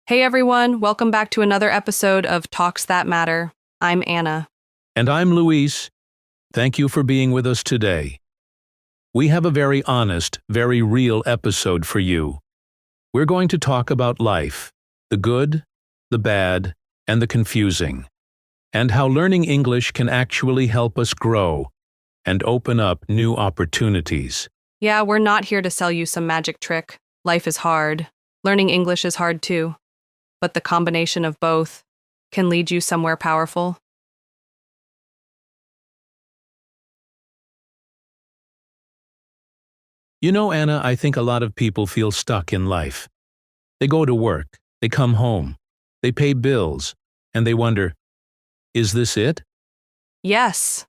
Hey everyone, welcome back to another episode of Talks That Matter. I'm Anna. And I'm Luis. Thank you for being with us today. We have a very honest, very real episode for you. We're going to talk about life, the good, the bad, and the confusing, and how learning English can actually help us grow and open up new opportunities. Yeah, we're not here to sell you some magic trick. Life is hard. Learning English is hard too. But the combination of both can lead you somewhere powerful. You know, Anna, I think a lot of people feel stuck in life. They go to work, they come home, they pay bills, and they wonder, is this it? Yes,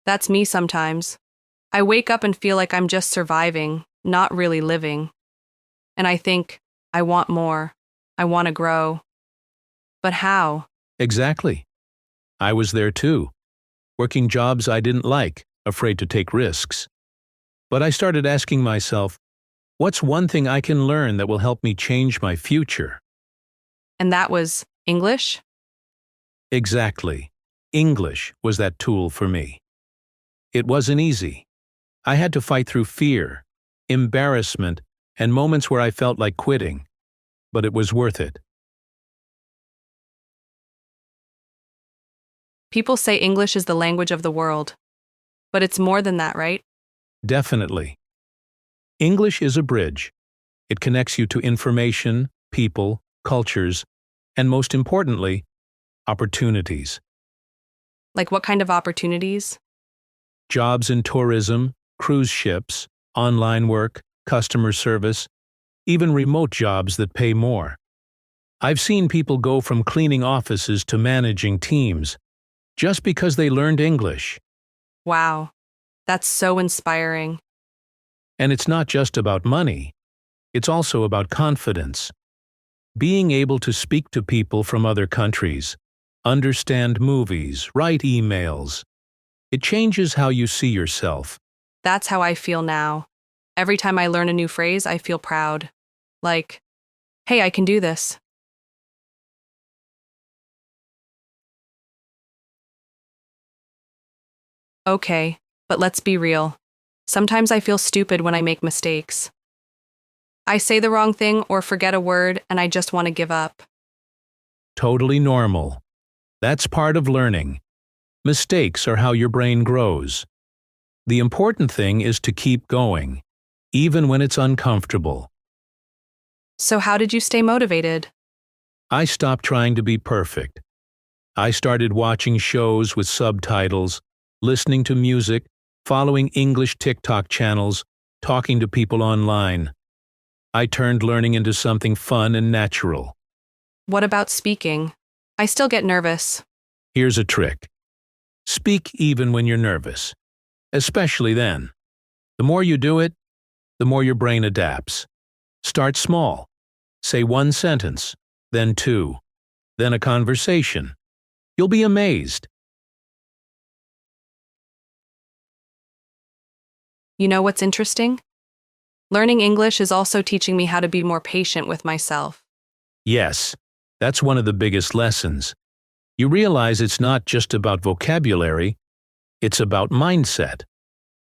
that's me sometimes. I wake up and feel like I'm just surviving, not really living. And I think, I want more. I want to grow. But how? Exactly. I was there too, working jobs I didn't like, afraid to take risks. But I started asking myself, what's one thing I can learn that will help me change my future? And that was English? Exactly. English was that tool for me. It wasn't easy. I had to fight through fear, embarrassment, and moments where I felt like quitting. But it was worth it. People say English is the language of the world. But it's more than that, right? Definitely. English is a bridge. It connects you to information, people, cultures, and most importantly, opportunities. Like what kind of opportunities? Jobs in tourism, cruise ships, online work, customer service, even remote jobs that pay more. I've seen people go from cleaning offices to managing teams just because they learned English. Wow, that's so inspiring. And it's not just about money. It's also about confidence. Being able to speak to people from other countries, understand movies, write emails. It changes how you see yourself. That's how I feel now. Every time I learn a new phrase, I feel proud. Like, hey, I can do this. Okay, but let's be real. Sometimes I feel stupid when I make mistakes. I say the wrong thing or forget a word and I just want to give up. Totally normal. That's part of learning. Mistakes are how your brain grows. The important thing is to keep going, even when it's uncomfortable. So how did you stay motivated? I stopped trying to be perfect. I started watching shows with subtitles, listening to music, following English TikTok channels, talking to people online. I turned learning into something fun and natural. What about speaking? I still get nervous. Here's a trick. Speak even when you're nervous, especially then. The more you do it, the more your brain adapts. Start small. Say one sentence, then two, then a conversation. You'll be amazed. You know what's interesting? Learning English is also teaching me how to be more patient with myself. Yes, that's one of the biggest lessons. You realize it's not just about vocabulary, it's about mindset.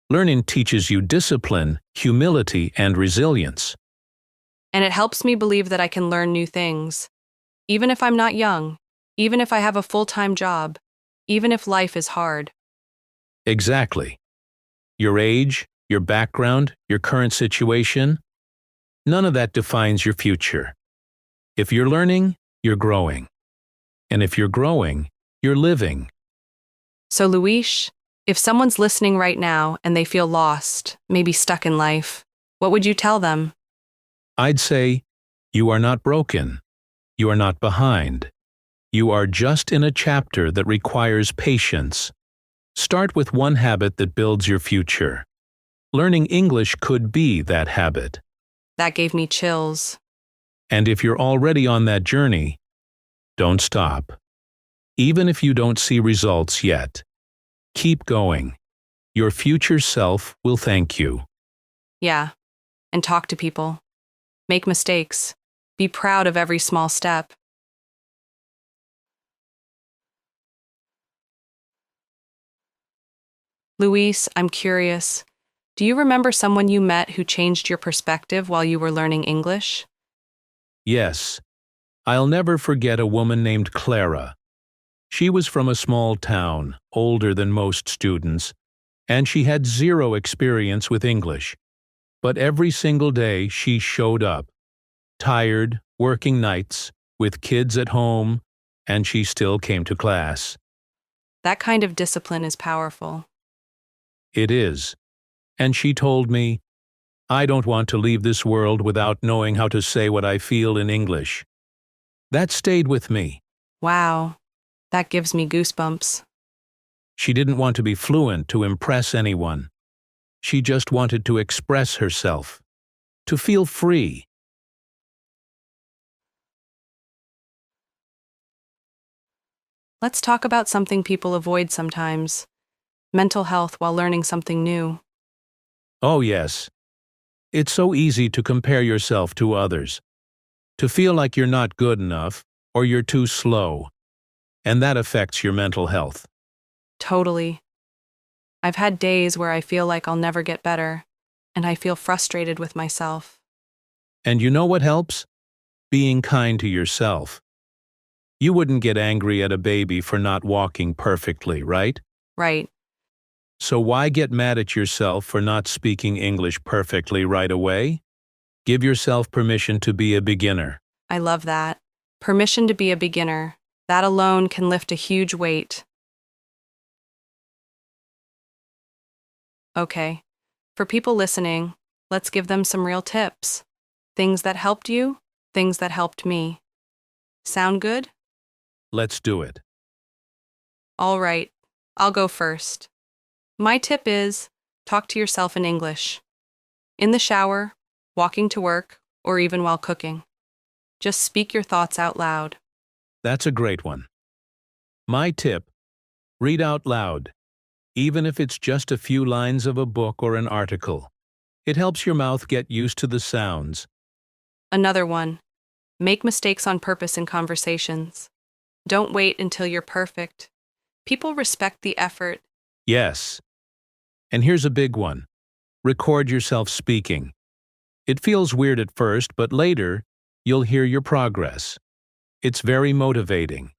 Learning teaches you discipline, humility, and resilience. And it helps me believe that I can learn new things. Even if I'm not young, even if I have a full-time job, even if life is hard. Exactly. Your age, your background, your current situation, none of that defines your future. If you're learning, you're growing. And if you're growing, you're living. So Luis, if someone's listening right now and they feel lost, maybe stuck in life, what would you tell them? I'd say, you are not broken. You are not behind. You are just in a chapter that requires patience. Start with one habit that builds your future. Learning English could be that habit. That gave me chills. And if you're already on that journey, don't stop. Even if you don't see results yet, keep going. Your future self will thank you. Yeah, and talk to people. Make mistakes, Be proud of every small step. Luis, I'm curious. Do you remember someone you met who changed your perspective while you were learning English? Yes, I'll never forget a woman named Clara. She was from a small town, older than most students, and she had zero experience with English. But every single day she showed up, tired, working nights, with kids at home, and she still came to class. That kind of discipline is powerful. It is. And she told me, I don't want to leave this world without knowing how to say what I feel in English. That stayed with me. Wow, that gives me goosebumps. She didn't want to be fluent to impress anyone. She just wanted to express herself, to feel free. Let's talk about something people avoid sometimes: mental health while learning something new. Oh yes, it's so easy to compare yourself to others, to feel like you're not good enough or you're too slow, and that affects your mental health. Totally. I've had days where I feel like I'll never get better, and I feel frustrated with myself. And you know what helps? Being kind to yourself. You wouldn't get angry at a baby for not walking perfectly, right? Right. So why get mad at yourself for not speaking English perfectly right away? Give yourself permission to be a beginner. I love that. Permission to be a beginner. That alone can lift a huge weight. Okay. For people listening, let's give them some real tips. Things that helped you, things that helped me. Sound good? Let's do it. All right. I'll go first. My tip is talk to yourself in English. In the shower, walking to work, or even while cooking. Just speak your thoughts out loud. That's a great one. My tip: read out loud, even if it's just a few lines of a book or an article. It helps your mouth get used to the sounds. Another one. Make mistakes on purpose in conversations. Don't wait until you're perfect. People respect the effort. Yes. And here's a big one. Record yourself speaking. It feels weird at first, but later, you'll hear your progress. It's very motivating.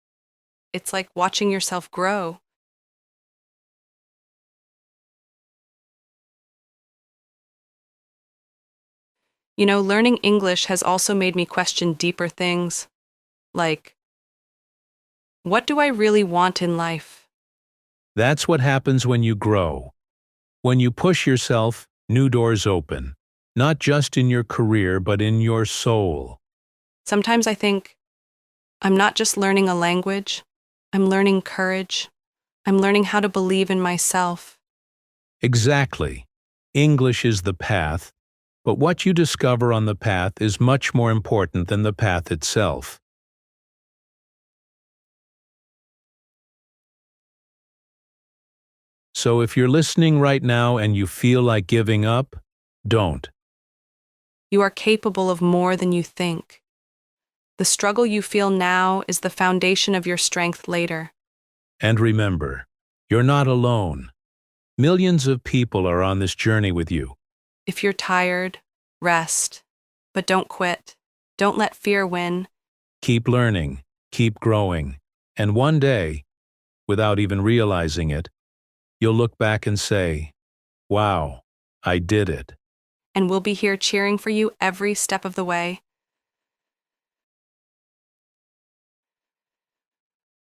It's like watching yourself grow. You know, learning English has also made me question deeper things, like, what do I really want in life? That's what happens when you grow. When you push yourself, new doors open. Not just in your career, but in your soul. Sometimes I think, I'm not just learning a language, I'm learning courage. I'm learning how to believe in myself. Exactly. English is the path, but what you discover on the path is much more important than the path itself. So if you're listening right now and you feel like giving up, don't. You are capable of more than you think. The struggle you feel now is the foundation of your strength later. And remember, you're not alone. Millions of people are on this journey with you. If you're tired, rest. But don't quit. Don't let fear win. Keep learning, keep growing, and one day, without even realizing it, you'll look back and say, wow, I did it. And we'll be here cheering for you every step of the way.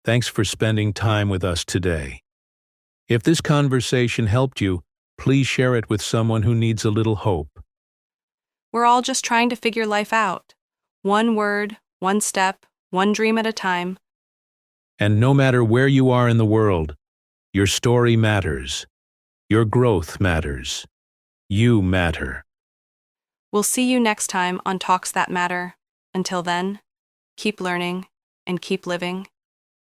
Thanks for spending time with us today. If this conversation helped you, please share it with someone who needs a little hope. We're all just trying to figure life out. One word, one step, one dream at a time. And no matter where you are in the world, your story matters. Your growth matters. You matter. We'll see you next time on Talks That Matter. Until then, keep learning and keep living.